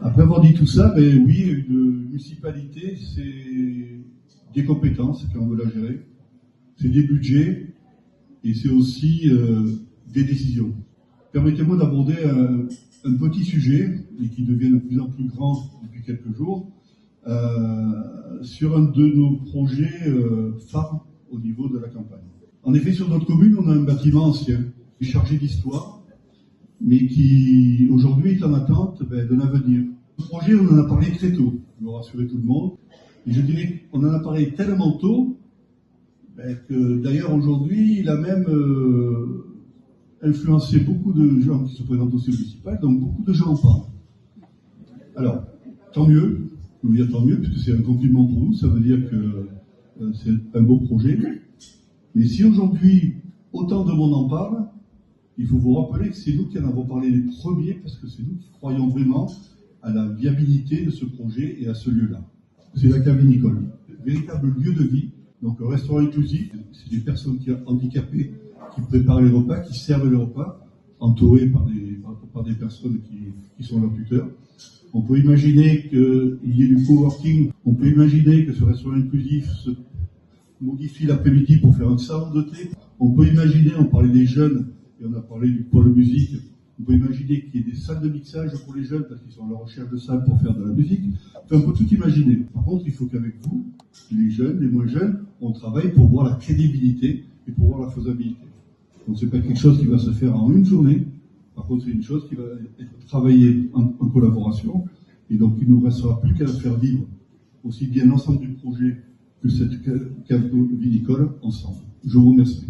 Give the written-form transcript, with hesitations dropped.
Après avoir dit tout ça, ben oui, une municipalité, c'est des compétences quand on veut la gérer, c'est des budgets et c'est aussi des décisions. Permettez-moi d'aborder un petit sujet, et qui devient de plus en plus grand depuis quelques jours, sur un de nos projets phares au niveau de la campagne. En effet, sur notre commune, on a un bâtiment ancien, chargé d'histoire, mais qui aujourd'hui est en attente de l'avenir. Ce projet, on en a parlé très tôt, je veux rassurer tout le monde, et je dirais qu'on en a parlé tellement tôt que d'ailleurs aujourd'hui, il a même influencé beaucoup de gens qui se présentent aussi au municipal, donc beaucoup de gens en parlent. Alors, tant mieux, je veux dire tant mieux, puisque c'est un compliment pour nous, ça veut dire que c'est un beau projet. Mais si aujourd'hui, autant de monde en parle, il faut vous rappeler que c'est nous qui en avons parlé les premiers, parce que c'est nous qui croyons vraiment à la viabilité de ce projet et à ce lieu-là. C'est la cave vinicole, véritable lieu de vie, donc un restaurant inclusif, c'est des personnes handicapées qui préparent les repas, qui servent les repas, entourés par des personnes qui sont leurs tuteurs. On peut imaginer qu'il y ait du coworking, on peut imaginer que ce restaurant inclusif se modifie l'après-midi pour faire un salon de thé. On peut imaginer, on parlait des jeunes, et on a parlé du pôle musique, on peut imaginer qu'il y ait des salles de mixage pour les jeunes, parce qu'ils sont à la recherche de salles pour faire de la musique. Enfin, on peut tout imaginer. Par contre, il faut qu'avec vous, les jeunes, les moins jeunes, on travaille pour voir la crédibilité et pour voir la faisabilité. Donc c'est pas quelque chose qui va se faire en une journée. Par contre, c'est une chose qui va être travaillée en collaboration. Et donc, il ne nous restera plus qu'à faire vivre aussi bien l'ensemble du projet que cette cave vinicole ensemble. Je vous remercie.